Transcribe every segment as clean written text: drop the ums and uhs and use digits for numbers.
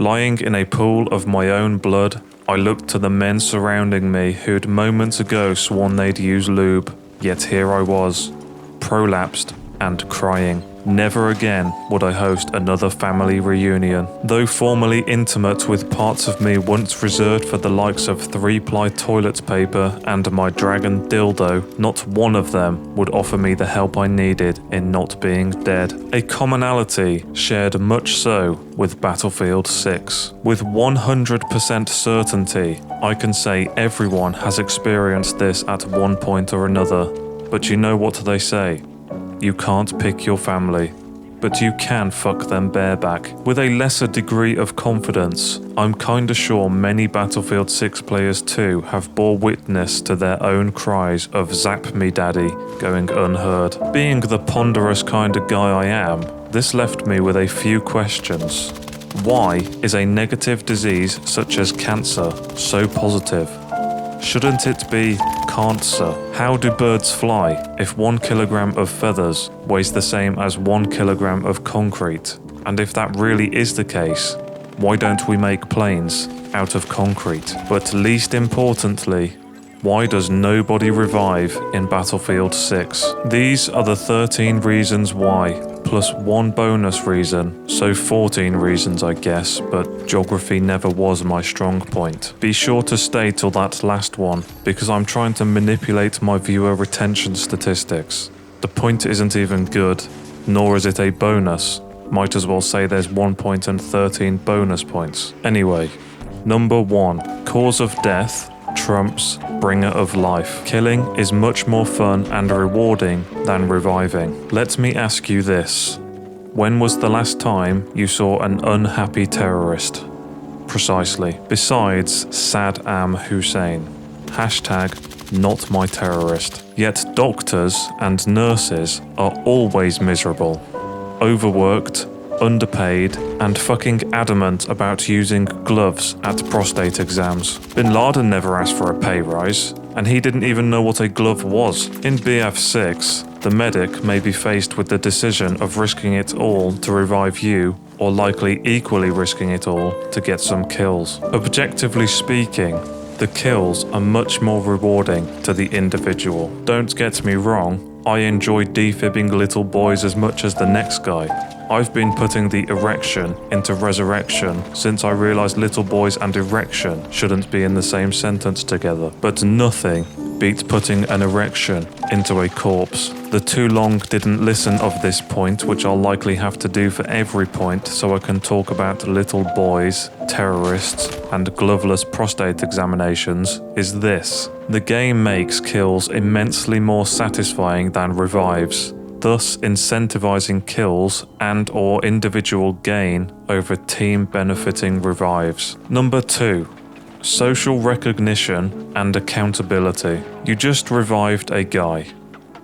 Lying in a pool of my own blood, I looked to the men surrounding me who'd moments ago sworn they'd use lube, yet here I was, prolapsed and crying. Never again would I host another family reunion. Though formerly intimate with parts of me once reserved for the likes of 3-ply toilet paper and my dragon dildo, not one of them would offer me the help I needed in not being dead. A commonality shared much so with Battlefield 6. With 100% certainty, I can say everyone has experienced this at one point or another. But you know what they say? You can't pick your family, but you can fuck them bareback. With a lesser degree of confidence, I'm kinda sure many Battlefield 6 players too have bore witness to their own cries of "zap me daddy" going unheard. Being the ponderous kind of guy I am, this left me with a few questions. Why is a negative disease such as cancer so positive? Shouldn't it be cancer? How do birds fly if 1 kilogram of feathers weighs the same as 1 kilogram of concrete? And if that really is the case, why don't we make planes out of concrete? But least importantly, why does nobody revive in Battlefield 6? These are the 13 reasons why, plus one bonus reason, so 14 reasons I guess, but geography never was my strong point. Be sure to stay till that last one, because I'm trying to manipulate my viewer retention statistics. The point isn't even good, nor is it a bonus. Might as well say there's 1 point and 13 bonus points. Anyway, number 1, cause of death trumps bringer of life. Killing is much more fun and rewarding than reviving. Let me ask you this. When was the last time you saw an unhappy terrorist? Precisely. Besides Saddam Hussein. Hashtag not my terrorist. Yet doctors and nurses are always miserable. Overworked, underpaid, and fucking adamant about using gloves at prostate exams. Bin Laden never asked for a pay rise, and he didn't even know what a glove was. In BF6, the medic may be faced with the decision of risking it all to revive you, or likely equally risking it all to get some kills. Objectively speaking, the kills are much more rewarding to the individual. Don't get me wrong, I enjoy defibbing little boys as much as the next guy. I've been putting the erection into resurrection since I realised little boys and erection shouldn't be in the same sentence together. But nothing beats putting an erection into a corpse. The too long didn't listen of this point, which I'll likely have to do for every point so I can talk about little boys, terrorists, and gloveless prostate examinations, is this. The game makes kills immensely more satisfying than revives, thus incentivizing kills and or individual gain over team benefiting revives. Number 2. Social recognition and accountability. You just revived a guy.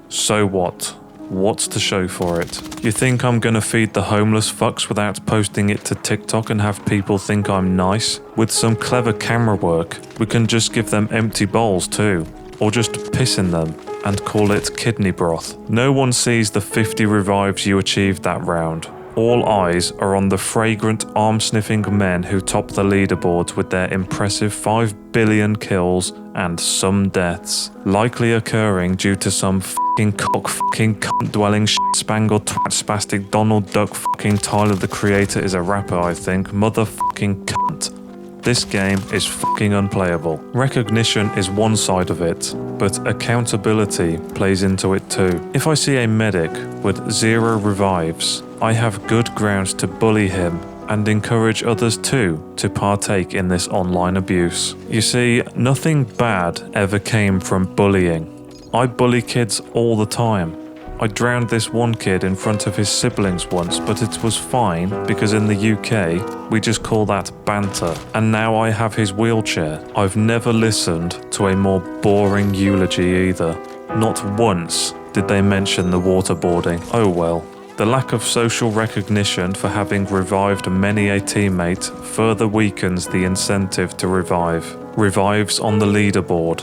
So what? What's to show for it? You think I'm gonna feed the homeless fucks without posting it to TikTok and have people think I'm nice? With some clever camera work, we can just give them empty bowls too, or just piss in them and call it kidney broth. No one sees the 50 revives you achieved that round. All eyes are on the fragrant arm-sniffing men who top the leaderboards with their impressive 5 billion kills and some deaths, likely occurring due to some fucking cock fucking cunt-dwelling shit-spangled twat spastic Donald Duck fucking Tyler the Creator is a rapper I think, motherfucking cunt. This game is fucking unplayable. Recognition is one side of it, but accountability plays into it too. If I see a medic with 0 revives, I have good grounds to bully him and encourage others too to partake in this online abuse. You see, nothing bad ever came from bullying. I bully kids all the time. I drowned this one kid in front of his siblings once, but it was fine because in the UK, we just call that banter. And now I have his wheelchair. I've never listened to a more boring eulogy either. Not once did they mention the waterboarding. Oh well. The lack of social recognition for having revived many a teammate further weakens the incentive to revive. Revives on the leaderboard.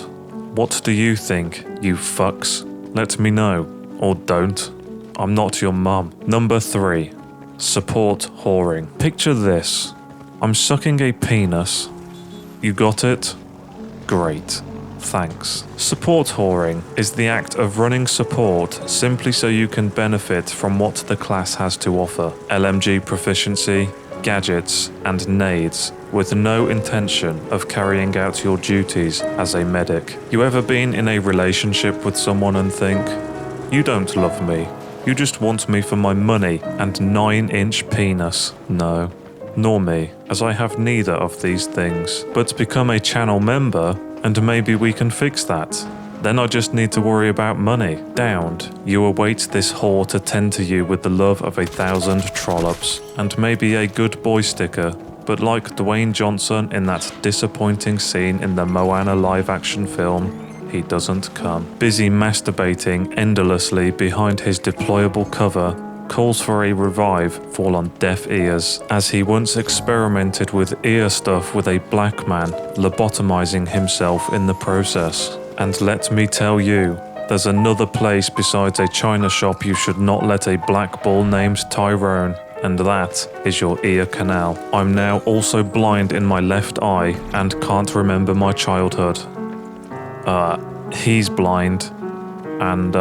What do you think, you fucks? Let me know. Or don't. I'm not your mum. Number 3. Support whoring. Picture this. I'm sucking a penis. You got it? Great. Thanks. Support whoring is the act of running support simply so you can benefit from what the class has to offer. LMG proficiency, gadgets, and nades, with no intention of carrying out your duties as a medic. You ever been in a relationship with someone and think, you don't love me, you just want me for my money and 9-inch penis? No, nor me, as I have neither of these things. But become a channel member and maybe we can fix that. Then I just need to worry about money. Downed, you await this whore to tend to you with the love of 1,000 trollops, and maybe a good boy sticker, but like Dwayne Johnson in that disappointing scene in the Moana live-action film, he doesn't come. Busy masturbating endlessly behind his deployable cover, calls for a revive fall on deaf ears, as he once experimented with ear stuff with a black man, lobotomizing himself in the process. And let me tell you, there's another place besides a china shop you should not let a black bull named Tyrone, and that is your ear canal. I'm now also blind in my left eye and can't remember my childhood. He's blind, and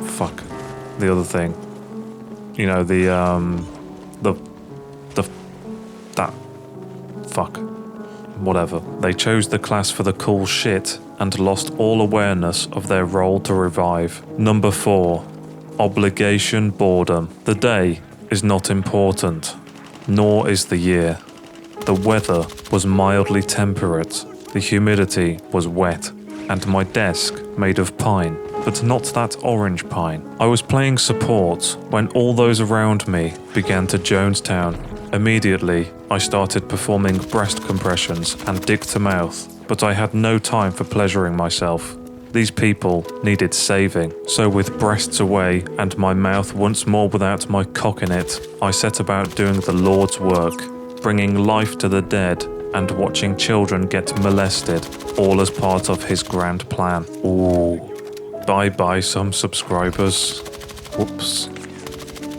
fuck. The other thing, you know, whatever. They chose the class for the cool shit and lost all awareness of their role to revive. Number 4, obligation boredom. The day is not important, nor is the year. The weather was mildly temperate, the humidity was wet, and my desk made of pine. But not that orange pine. I was playing support when all those around me began to Jonestown. Immediately, I started performing breast compressions and dick to mouth, but I had no time for pleasuring myself. These people needed saving, so with breasts away and my mouth once more without my cock in it, I set about doing the Lord's work, bringing life to the dead and watching children get molested, all as part of his grand plan. Ooh. Bye-bye some subscribers. Whoops.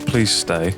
Please stay.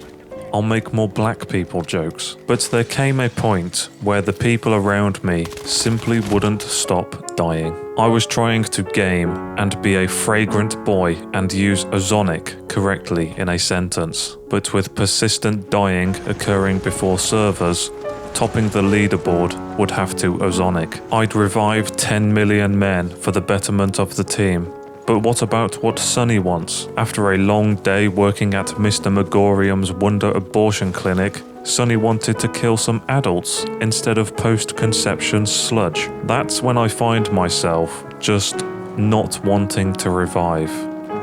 I'll make more black people jokes. But there came a point where the people around me simply wouldn't stop dying. I was trying to game and be a fragrant boy and use ozonic correctly in a sentence, but with persistent dying occurring before servers, topping the leaderboard would have to ozonic. I'd revive 10 million men for the betterment of the team. But what about what Sonny wants? After a long day working at Mr. Megorium's Wonder Abortion Clinic, Sonny wanted to kill some adults instead of post-conception sludge. That's when I find myself just not wanting to revive.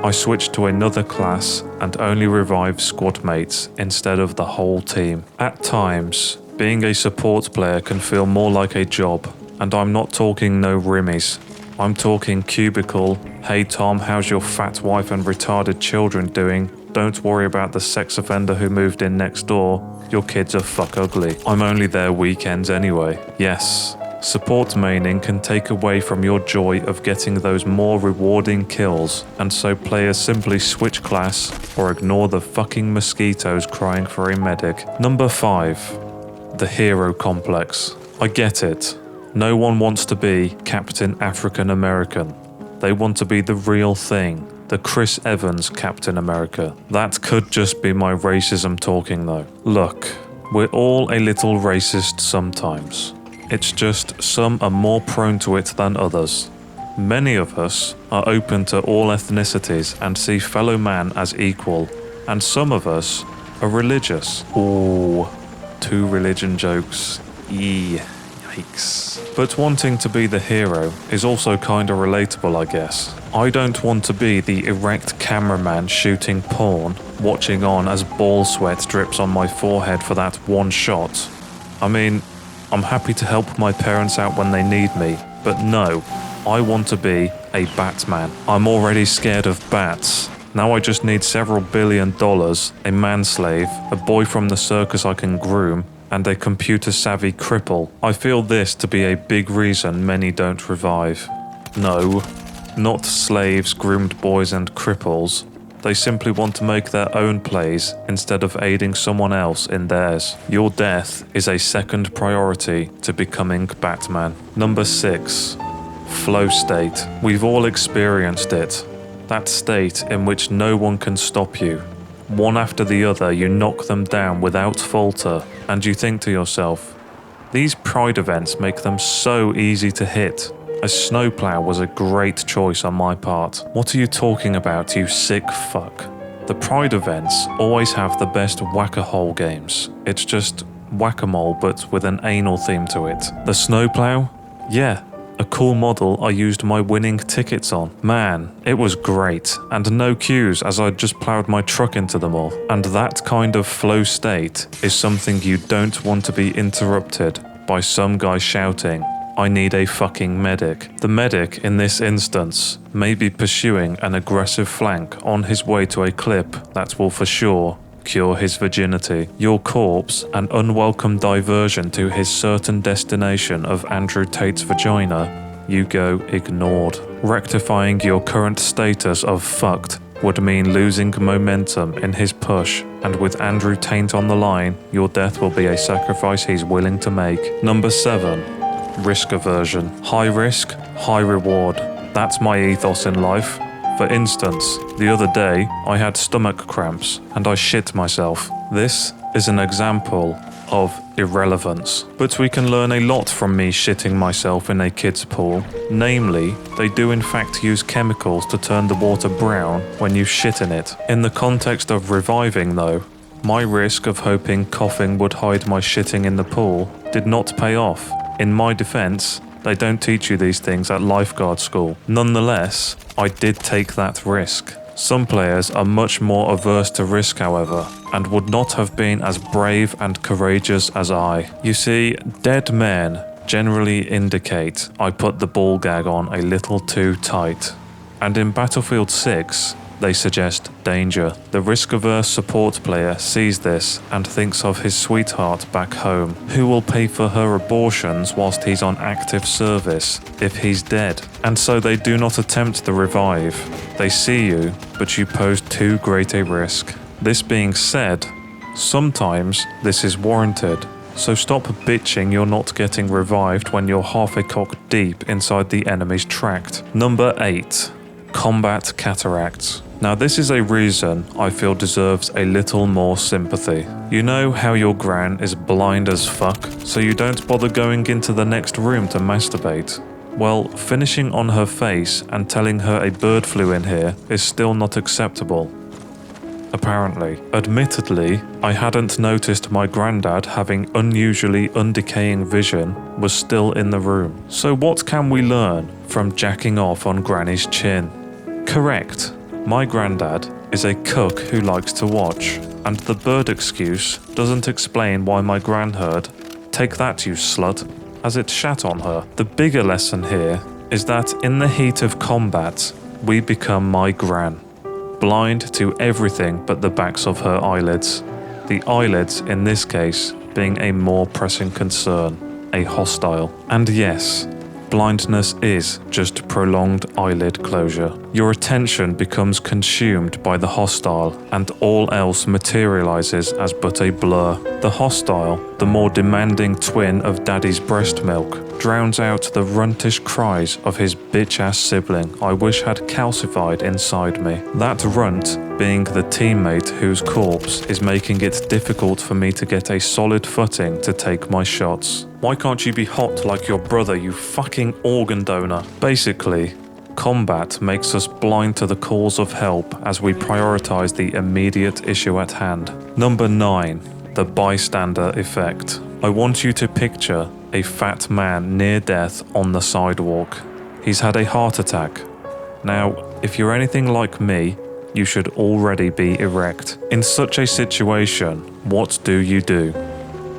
I switched to another class and only revive squad mates instead of the whole team. At times, being a support player can feel more like a job, and I'm not talking no rimmies. I'm talking cubicle, hey Tom, how's your fat wife and retarded children doing? Don't worry about the sex offender who moved in next door, your kids are fuck ugly. I'm only there weekends anyway. Yes, support maining can take away from your joy of getting those more rewarding kills, and so players simply switch class or ignore the fucking mosquitoes crying for a medic. Number 5, the hero complex. I get it. No one wants to be Captain African American. They want to be the real thing, the Chris Evans Captain America. That could just be my racism talking though. Look, we're all a little racist sometimes. It's just some are more prone to it than others. Many of us are open to all ethnicities and see fellow man as equal, and some of us are religious. Ooh, 2 religion jokes. Yikes. But wanting to be the hero is also kinda relatable, I guess. I don't want to be the erect cameraman shooting porn, watching on as ball sweat drips on my forehead for that one shot. I mean, I'm happy to help my parents out when they need me, but no, I want to be a Batman. I'm already scared of bats. Now I just need several $1 billion, a manslave, a boy from the circus I can groom, and a computer-savvy cripple. I feel this to be a big reason many don't revive. No, not slaves, groomed boys and cripples, They simply want to make their own plays instead of aiding someone else in theirs. Your death is a second priority to becoming Batman. Number 6. Flow state. We've all experienced it. That state in which no one can stop you. One after the other, you knock them down without falter, and you think to yourself, these Pride events make them so easy to hit. A snowplow was a great choice on my part. What are you talking about, you sick fuck? The Pride events always have the best whack-a-hole games. It's just whack-a-mole but with an anal theme to it. The snowplow? Yeah, a cool model I used my winning tickets on. Man, it was great, and no queues as I just ploughed my truck into them all. And that kind of flow state is something you don't want to be interrupted by some guy shouting, I need a fucking medic. The medic, in this instance, may be pursuing an aggressive flank on his way to a clip that will for sure cure his virginity. Your corpse, an unwelcome diversion to his certain destination of Andrew Tate's vagina, you go ignored. Rectifying your current status of fucked would mean losing momentum in his push, and with Andrew Tate on the line, your death will be a sacrifice he's willing to make. Number 7. Risk aversion. High risk, high reward. That's my ethos in life. For instance, the other day I had stomach cramps and I shit myself. This is an example of irrelevance. But we can learn a lot from me shitting myself in a kid's pool. Namely, they do in fact use chemicals to turn the water brown when you shit in it. In the context of reviving though, my risk of hoping coughing would hide my shitting in the pool did not pay off. In my defense, they don't teach you these things at lifeguard school. Nonetheless, I did take that risk. Some players are much more averse to risk, however, and would not have been as brave and courageous as I. You see, dead men generally indicate I put the ball gag on a little too tight. And in Battlefield 6, they suggest danger. The risk-averse support player sees this and thinks of his sweetheart back home, who will pay for her abortions whilst he's on active service if he's dead. And so they do not attempt the revive. They see you, but you pose too great a risk. This being said, sometimes this is warranted. So stop bitching you're not getting revived when you're half a cock deep inside the enemy's tract. Number 8. Combat cataracts. Now this is a reason I feel deserves a little more sympathy. You know how your gran is blind as fuck, so you don't bother going into the next room to masturbate? Well, finishing on her face and telling her a bird flew in here is still not acceptable. Apparently. Admittedly, I hadn't noticed my granddad having unusually undecaying vision was still in the room. So what can we learn from jacking off on Granny's chin? Correct. My granddad is a cook who likes to watch, and the bird excuse doesn't explain why my gran heard, "Take that, you slut," as it shat on her. The bigger lesson here is that in the heat of combat, we become my gran, blind to everything but the backs of her eyelids. The eyelids, in this case, being a more pressing concern, a hostile. And yes, blindness is just prolonged eyelid closure. Your attention becomes consumed by the hostile, and all else materializes as but a blur. The hostile, the more demanding twin of daddy's breast milk, drowns out the runtish cries of his bitch-ass sibling I wish had calcified inside me. That runt being the teammate whose corpse is making it difficult for me to get a solid footing to take my shots. Why can't you be hot like your brother, you fucking organ donor? Basically, combat makes us blind to the calls of help as we prioritize the immediate issue at hand. Number 9. The bystander effect. I want you to picture a fat man near death on the sidewalk. He's had a heart attack. Now, if you're anything like me, you should already be erect. In such a situation, what do?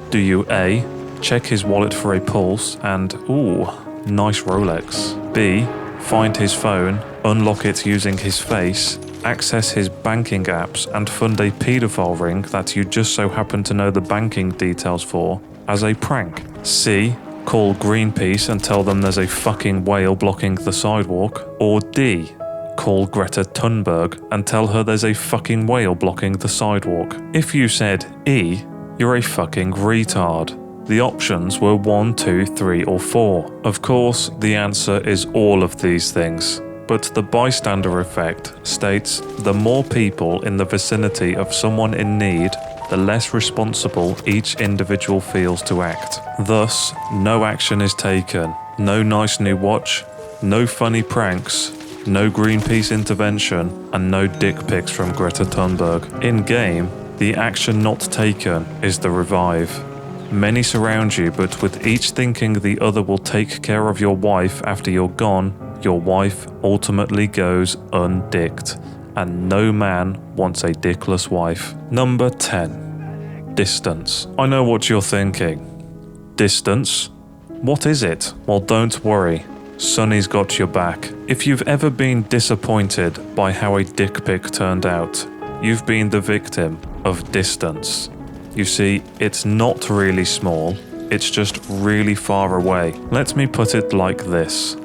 Do you A. check his wallet for a pulse and, ooh, nice Rolex. B. Find his phone, unlock it using his face, access his banking apps and fund a paedophile ring that you just so happen to know the banking details for as a prank. C. Call Greenpeace and tell them there's a fucking whale blocking the sidewalk. Or D. call Greta Thunberg and tell her there's a fucking whale blocking the sidewalk. If you said E, you're a fucking retard. The options were 1, 2, 3, or 4. Of course, the answer is all of these things. But the bystander effect states the more people in the vicinity of someone in need, the less responsible each individual feels to act. Thus, no action is taken. No nice new watch, no funny pranks, no Greenpeace intervention, and no dick pics from Greta Thunberg. In-game, the action not taken is the revive. Many surround you, but with each thinking the other will take care of your wife after you're gone, your wife ultimately goes undicked. And no man wants a dickless wife. Number 10. Distance. I know what you're thinking. Distance? What is it? Well, don't worry. Sonny's got your back. If you've ever been disappointed by how a dick pic turned out, you've been the victim of distance. You see, it's not really small, it's just really far away. Let me put it like this.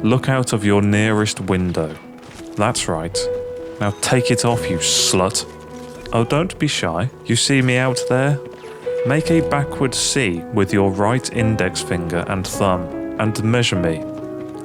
Look out of your nearest window. That's right. Now take it off, you slut. Oh, don't be shy. You see me out there? Make a backward C with your right index finger and thumb, and measure me.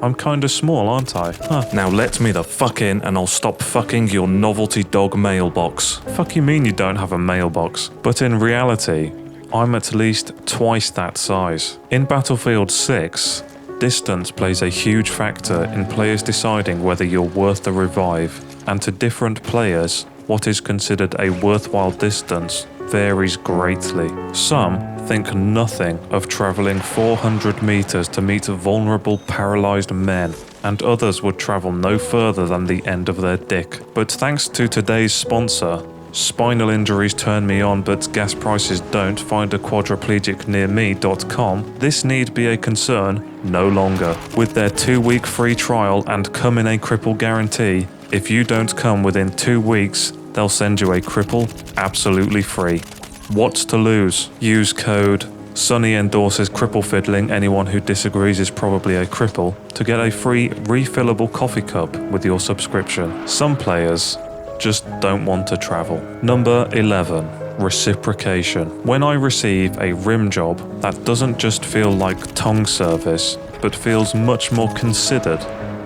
I'm kinda small, aren't I? Now let me the fuck in and I'll stop fucking your novelty dog mailbox. Fuck you mean you don't have a mailbox? But in reality, I'm at least twice that size. In Battlefield 6, distance plays a huge factor in players deciding whether you're worth the revive, and to different players, what is considered a worthwhile distance varies greatly. Some think nothing of travelling 400 meters to meet vulnerable paralysed men, and others would travel no further than the end of their dick. But thanks to today's sponsor, spinal injuries turn me on but gas prices don't, find a quadriplegic near me.com, this need be a concern no longer. With their 2-week free trial and come in a cripple guarantee, if you don't come within 2 weeks, they'll send you a cripple absolutely free. What's to lose? Use code Sonny endorses cripple fiddling. Anyone who disagrees is probably a cripple, to get a free refillable coffee cup with your subscription. Some players just don't want to travel. Number 11. Reciprocation. When I receive a rim job that doesn't just feel like tongue service, but feels much more considered,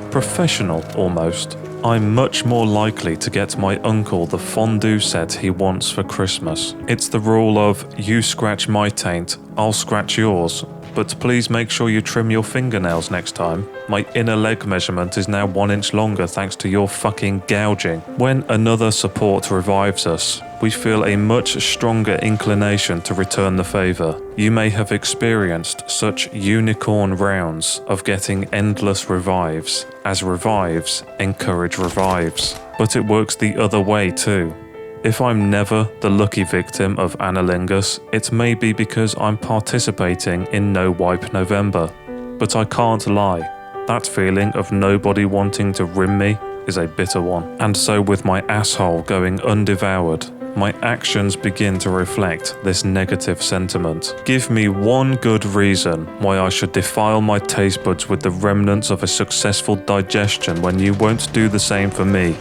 professional almost, I'm much more likely to get my uncle the fondue set he wants for Christmas. It's the rule of, you scratch my taint, I'll scratch yours, but please make sure you trim your fingernails next time. My inner leg measurement is now 1 inch longer thanks to your fucking gouging. When another support revives us, we feel a much stronger inclination to return the favour. You may have experienced such unicorn rounds of getting endless revives, as revives encourage revives. But it works the other way too. If I'm never the lucky victim of analingus, it may be because I'm participating in No Wipe November. But I can't lie, that feeling of nobody wanting to rim me is a bitter one. And so with my asshole going undevoured, my actions begin to reflect this negative sentiment. Give me one good reason why I should defile my taste buds with the remnants of a successful digestion when you won't do the same for me.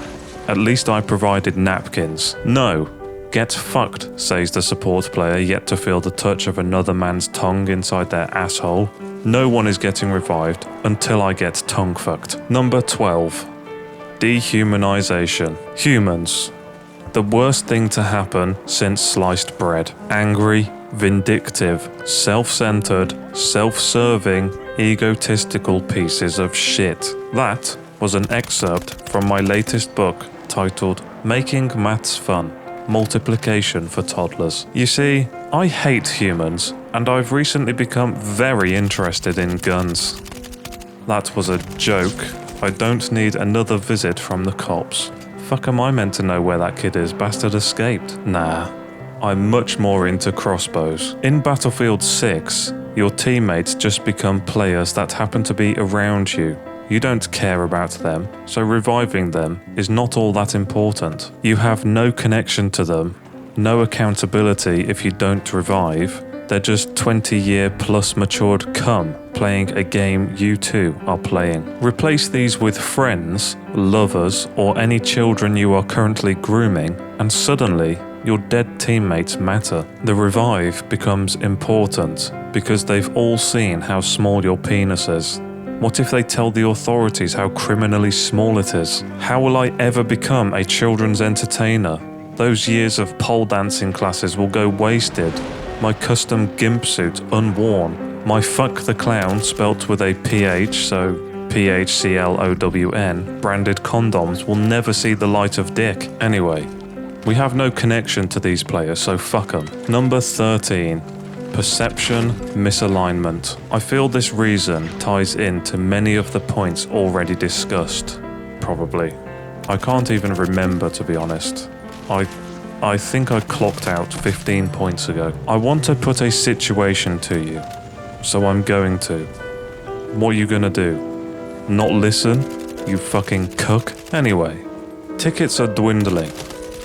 At least I provided napkins. No. Get fucked, says the support player, yet to feel the touch of another man's tongue inside their asshole. No one is getting revived until I get tongue fucked. Number 12. Dehumanization. Humans. The worst thing to happen since sliced bread. Angry, vindictive, self-centered, self-serving, egotistical pieces of shit. That was an excerpt from my latest book titled Making Maths Fun, Multiplication for Toddlers. You see, I hate humans, and I've recently become very interested in guns. That was a joke. I don't need another visit from the cops. Fuck am I meant to know where that kid is? Bastard escaped. Nah. I'm much more into crossbows. In Battlefield 6, your teammates just become players that happen to be around you. You don't care about them, so reviving them is not all that important. You have no connection to them, no accountability if you don't revive. They're just 20-year plus matured cum playing a game you too are playing. Replace these with friends, lovers, or any children you are currently grooming, and suddenly your dead teammates matter. The revive becomes important because they've all seen how small your penis is. What if they tell the authorities how criminally small it is? How will I ever become a children's entertainer? Those years of pole dancing classes will go wasted. My custom gimp suit unworn. My fuck the clown spelt with a PH, so PHCLOWN, branded condoms will never see the light of dick. Anyway, we have no connection to these players, so fuck them. Number 13. Perception misalignment. I feel this reason ties into many of the points already discussed. Probably. I can't even remember, to be honest. I think I clocked out 15 points ago. I want to put a situation to you, so I'm going to. What are you gonna do? Not listen? You fucking cuck? Anyway, tickets are dwindling.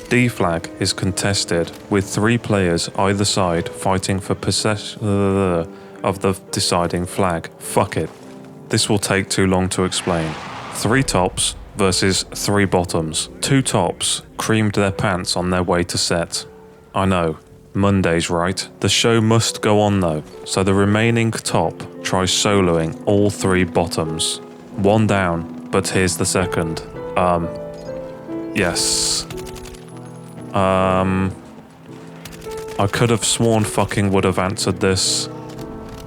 D flag is contested, with 3 players either side fighting for possession of the deciding flag. Fuck it. This will take too long to explain. 3 tops versus 3 bottoms. 2 tops creamed their pants on their way to set. I know, Monday's right. The show must go on though, so the remaining top tries soloing all 3 bottoms. 1 down, but here's the second. Yes. I could have sworn fucking would have answered this.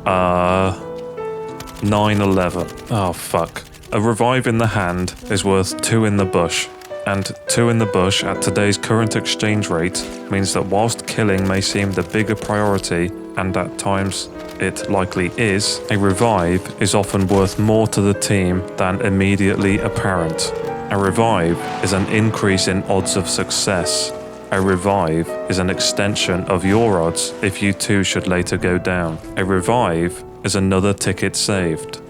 9/11. Oh fuck. A revive in the hand is worth 2 in the bush, and 2 in the bush at today's current exchange rate means that whilst killing may seem the bigger priority, and at times it likely is, a revive is often worth more to the team than immediately apparent. A revive is an increase in odds of success. A revive is an extension of your odds if you too should later go down. A revive is another ticket saved.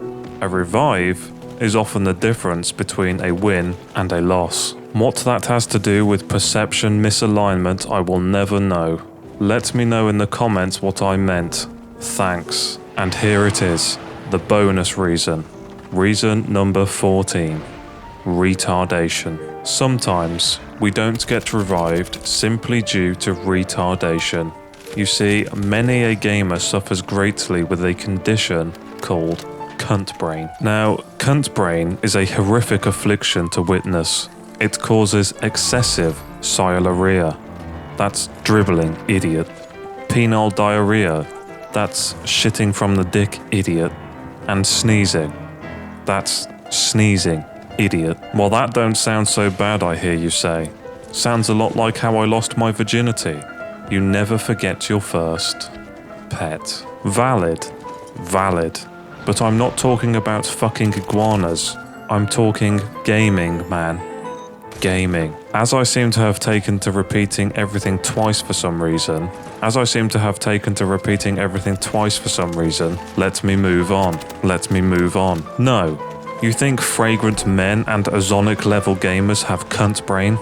A revive is often the difference between a win and a loss. What that has to do with perception misalignment, I will never know. Let me know in the comments what I meant. Thanks. And here it is, the bonus reason. Reason number 14. Retardation. Sometimes we don't get revived simply due to retardation. You see, many a gamer suffers greatly with a condition called cunt brain. Now, cunt brain is a horrific affliction to witness. It causes excessive sialorrhea. That's dribbling, idiot. Penile diarrhea. That's shitting from the dick, idiot. And sneezing. That's sneezing, idiot. Well, that don't sound so bad, I hear you say. Sounds a lot like how I lost my virginity. You never forget your first pet. Valid. Valid. But I'm not talking about fucking iguanas. I'm talking gaming, man. Gaming. As I seem to have taken to repeating everything twice for some reason, let me move on. Let me move on. No. You think fragrant men and ozonic level gamers have cunt brain?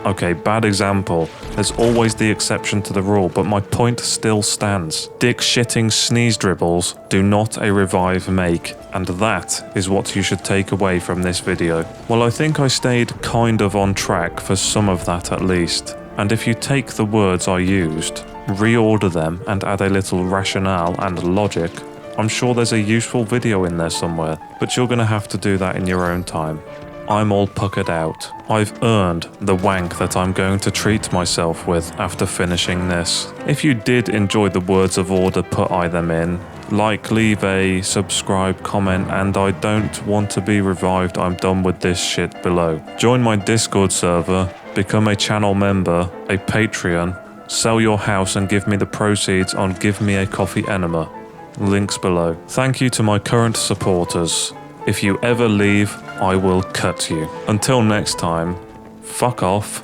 Okay, bad example. There's always the exception to the rule, but my point still stands. Dick-shitting sneeze dribbles do not a revive make, and that is what you should take away from this video. Well, I think I stayed kind of on track for some of that at least. And if you take the words I used, reorder them and add a little rationale and logic, I'm sure there's a useful video in there somewhere, but you're gonna have to do that in your own time. I'm all puckered out. I've earned the wank that I'm going to treat myself with after finishing this. If you did enjoy the words of order, put them in. Like, leave a subscribe, comment, and I don't want to be revived, I'm done with this shit below. Join my Discord server, become a channel member, a Patreon, sell your house and give me the proceeds on Give Me a Coffee Enema. Links below. Thank you to my current supporters. If you ever leave, I will cut you. Until next time, fuck off